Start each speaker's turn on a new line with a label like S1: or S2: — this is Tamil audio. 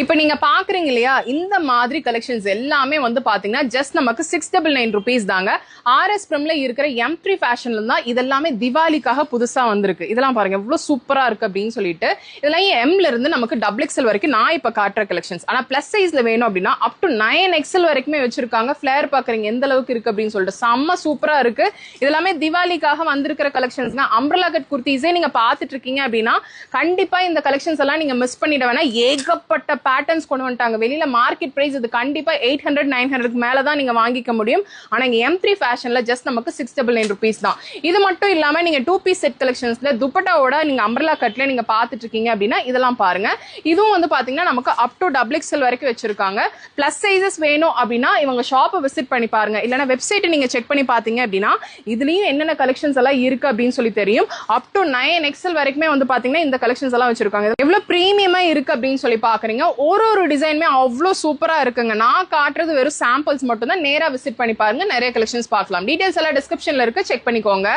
S1: இப்போ நீங்க பாக்குறீங்க இல்லையா, இந்த மாதிரி கலெக்ஷன்ஸ் எல்லாமே வந்து பாத்தீங்கன்னா ஜஸ்ட் நமக்கு 699 rupees தாங்க. ஆர்எஸ் பிரிம்ல இருக்கிற M3 ஃபேஷன்ல தான் இதெல்லாமே திவாலிக்காக புதுசா வந்திருக்கு. இதெல்லாம் பாருங்க எவ்வளவு சூப்பரா இருக்கு அப்படின்னு சொல்லிட்டு. இதெல்லாம் எம்ல இருந்து நமக்கு XXL வரைக்கும் நான் இப்ப காட்டுற கலெக்ஷன்ஸ். ஆனா பிளஸ் சைஸ்ல வேணும் அப்படின்னா அப் டு 9XL வரைக்குமே வச்சிருக்காங்க. ஃபிளேர் பாக்குறீங்க எந்த அளவுக்கு இருக்கு அப்படின்னு சொல்லிட்டு செம்ம சூப்பரா இருக்கு. இதெல்லாமே திவாலிக்காக வந்திருக்கிற கலெக்ஷன்ஸ்ங்க. அம்ப்ரெல்லா கட் குர்த்திஸே நீங்க பாத்துட்டு இருக்கீங்க அப்படின்னா கண்டிப்பா இந்த கலெக்ஷன்ஸ் எல்லாம் நீங்க மிஸ் பண்ணிட வேணா. ஏகப்பட்ட பேட்டர்ன்ஸ் கொண்டு வந்துட்டாங்க. வெளியில மார்க்கெட் பிரைஸ் இது கண்டிப்பா 800-900 மேல தான் நீங்க வாங்கிக்க முடியும். ஆனா இங்க M3 ஃபேஷன்ல ஜஸ்ட் நமக்கு 699 rupees தான். இது மட்டும் இல்லாம நீங்க 2 பீஸ் செட் கலெக்ஷன்ஸ்ல துப்பட்டாவோட நீங்க அம்ப்ரெல்லா கட்ல நீங்க பாத்துட்டு இருக்கீங்க அப்படின்னா இதெல்லாம் பாருங்க. இதுவும் வந்து பாத்தீங்கன்னா நமக்கு அப் டு XXL வரைக்கும் வச்சிருக்காங்க. பிளஸ் சைசஸ் வேணும் அப்படின்னா இவங்க ஷாப்பை விசிட் பண்ணி பாருங்க. இல்லனா வெப்சைட் நீங்க செக் பண்ணி பாத்தீங்க அப்படின்னா இதுலயும் என்னென்ன கலெக்ஷன்ஸ் எல்லாம் இருக்கு அப்படின்னு சொல்லி தெரியும். அப் டு 9XL வரைக்குமே வந்து பாத்தீங்கன்னா இந்த கலெக்ஷன்ஸ் எல்லாம் வச்சிருக்காங்க. எவ்வளவு பிரீமியமா இருக்கு அப்படின்னு சொல்லி பாக்குறீங்க. ஒரு டிசைனுமே அவ்வளோ சூப்பரா இருக்குங்க. நான் காட்டுறது வெறும் சாம்பிள்ஸ் மட்டும் தான். நேரா விசிட் பண்ணி பாருங்க, நிறைய கலெக்ஷன்ஸ் பார்க்கலாம். டீடைல்ஸ் எல்லாம் டிஸ்கிரிப்ஷன்ல இருக்கு, செக் பண்ணிக்கோங்க.